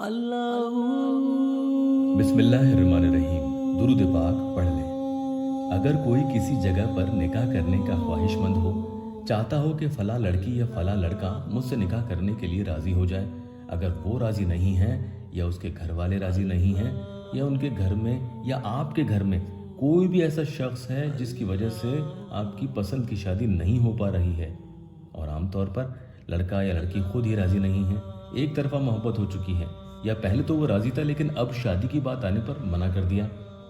अल्लाह। बिस्मिल्लाहिर्रहमानिर्रहीम। दुरूद पाक पढ़ लें। अगर कोई किसी जगह पर निकाह करने का ख्वाहिशमंद हो, चाहता हो कि फ़लाँ लड़की या फ़लाँ लड़का मुझसे निकाह करने के लिए राज़ी हो जाए, अगर वो राज़ी नहीं है या उसके घर वाले राज़ी नहीं हैं या उनके घर में या आपके घर में कोई भी ऐसा शख्स है जिसकी वजह से आपकी पसंद की शादी नहीं हो पा रही है और आमतौर पर लड़का या लड़की खुद ही राज़ी नहीं है, एक तरफा मोहब्बत हो चुकी है या पहले तो वो राज़ी था लेकिन अब शादी की बात आने पर मना कर दिया,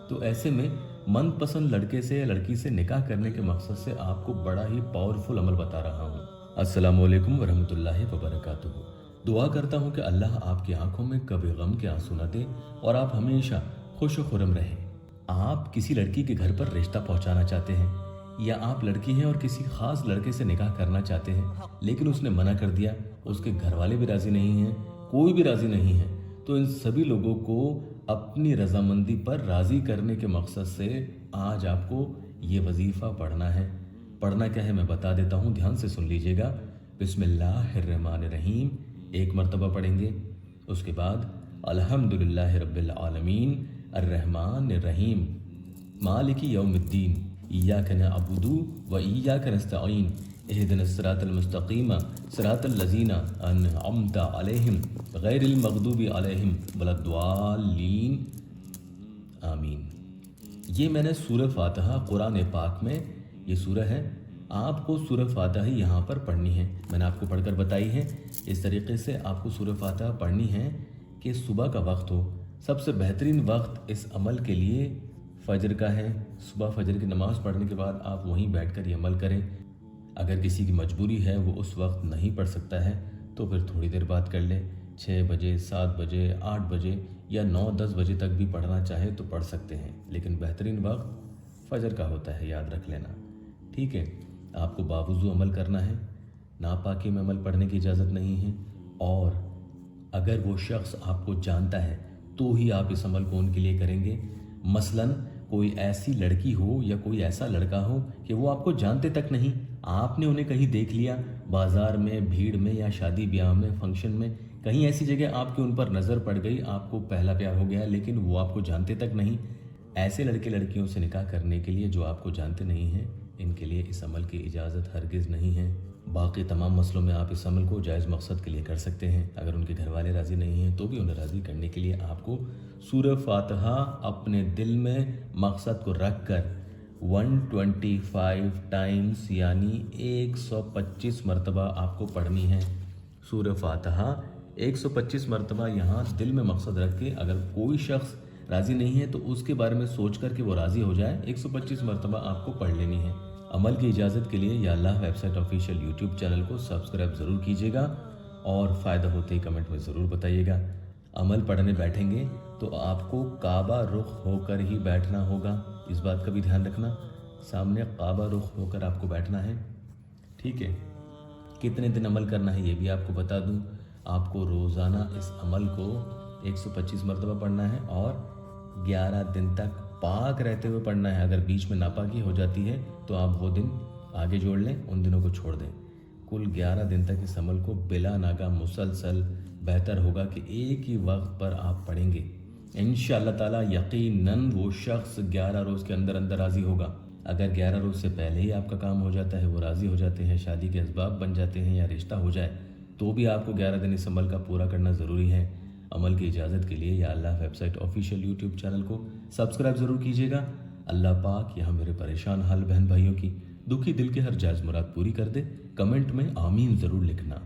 तो ऐसे में मनपसंद लड़के से या लड़की से निकाह करने के मकसद से आपको बड़ा ही पावरफुल अमल बता रहा हूँ। अस्सलामु अलैकुम वरहमतुल्लाहि वबरकातुहू। दुआ करता हूँ कि अल्लाह आपकी आंखों में कभी गम के आंसू न दे और आप हमेशा खुश व खुरम रहें। आप किसी लड़की के घर पर रिश्ता पहुंचाना चाहते हैं या आप लड़की हैं और किसी खास लड़के से निकाह करना चाहते हैं लेकिन उसने मना कर दिया, उसके घर वाले भी राज़ी नहीं हैं, कोई भी राज़ी नहीं है, तो इन सभी लोगों को अपनी रजामंदी पर राज़ी करने के मकसद से आज आपको ये वजीफ़ा पढ़ना है। पढ़ना क्या है मैं बता देता हूँ, ध्यान से सुन लीजिएगा। बिस्मिल्लाहिर्रहमानिर्रहीम एक मरतबा पढ़ेंगे, उसके बाद अल्हम्दुलिल्लाहि रब्बिल आलमीन अर्रहमानिर्रहीम मालिकी यौमिद्दीन इय्याका नअबुदु व इय्याका नस्तईन इहदिनस सिरातल मुस्तकीम सिरातल लज़ीना अनअमता अलैहिम गैरिल मग़दूबी अलैहिम वलद्दाल्लीन आमीन। ये मैंने सूरह फातिहा कुरान पाक में ये सूरह है, आपको सूरह फातिहा ही यहाँ पर पढ़नी है। मैंने आपको पढ़कर बताई है इस तरीके से आपको सूरह फातिहा पढ़नी है कि सुबह का वक्त हो। सबसे बेहतरीन वक्त इस अमल के लिए फजर का है। सुबह फजर की नमाज़ पढ़ने के बाद आप वहीं बैठकर ये अमल करें। अगर किसी की मजबूरी है वो उस वक्त नहीं पढ़ सकता है तो फिर थोड़ी देर बाद कर ले, 6 बजे 7 बजे 8 बजे या 9-10 बजे तक भी पढ़ना चाहे तो पढ़ सकते हैं, लेकिन बेहतरीन वक्त फजर का होता है, याद रख लेना। ठीक है, आपको बावुज़ू अमल करना है, नापाकी में अमल पढ़ने की इजाज़त नहीं है और अगर वो शख्स आपको जानता है तो ही आप इस अमल को उनके लिए करेंगे। मसलन कोई ऐसी लड़की हो या कोई ऐसा लड़का हो कि वो आपको जानते तक नहीं, आपने उन्हें कहीं देख लिया, बाज़ार में, भीड़ में या शादी ब्याह में, फंक्शन में, कहीं ऐसी जगह आपकी उन पर नज़र पड़ गई, आपको पहला प्यार हो गया लेकिन वो आपको जानते तक नहीं। ऐसे लड़के लड़कियों से निकाह करने के लिए जो आपको जानते नहीं हैं, इनके लिए इस अमल की इजाज़त हरगिज़ नहीं है। बाकी तमाम मसलों में आप इस अमल को जायज़ मकसद के लिए कर सकते हैं। अगर उनके घर वाले राज़ी नहीं हैं तो भी उन्हें राज़ी करने के लिए आपको सूरह फातिहा अपने दिल में मकसद को रख कर 125 टाइम्स यानी 125 मरतबा आपको पढ़नी है। सूरह फातिहा 125 मरतबा यहाँ दिल में मकसद रख के, अगर कोई शख्स राज़ी नहीं है तो उसके बारे में सोच कर कि वो राज़ी हो जाए, 125 मरतबा आपको पढ़ लेनी है। अमल की इजाज़त के लिए या अल्लाह वेबसाइट ऑफिशियल यूट्यूब चैनल को सब्सक्राइब ज़रूर कीजिएगा और फ़ायदा होते ही कमेंट में ज़रूर बताइएगा। अमल पढ़ने बैठेंगे तो आपको काबा रुख होकर ही बैठना होगा, इस बात का भी ध्यान रखना, सामने काबा रुख होकर आपको बैठना है। ठीक है, कितने दिन अमल करना है ये भी आपको बता दूं। आपको रोज़ाना इस अमल को 125 मरतबा पढ़ना है और 11 दिन तक पाक रहते हुए पढ़ना है। अगर बीच में नापाकी हो जाती है तो आप वो दिन आगे जोड़ लें, उन दिनों को छोड़ दें। कुल 11 दिन तक इस अमल को बिला नागा मुसलसल, बेहतर होगा कि एक ही वक्त पर आप पढ़ेंगे। इंशाअल्लाह ताला यकीनन वो शख्स 11 रोज़ के अंदर अंदर राज़ी होगा। अगर 11 रोज़ से पहले ही आपका काम हो जाता है, वो राज़ी हो जाते हैं, शादी के असबाब बन जाते हैं या रिश्ता हो जाए, तो भी आपको 11 दिन इस अमल का पूरा करना ज़रूरी है। अमल की इजाज़त के लिए या अल्लाह वेबसाइट ऑफिशियल यूट्यूब चैनल को सब्सक्राइब ज़रूर कीजिएगा। अल्लाह पाक यहाँ मेरे परेशान हाल बहन भाइयों की दुखी दिल के हर जायज़ मुराद पूरी कर दे। कमेंट में आमीन ज़रूर लिखना।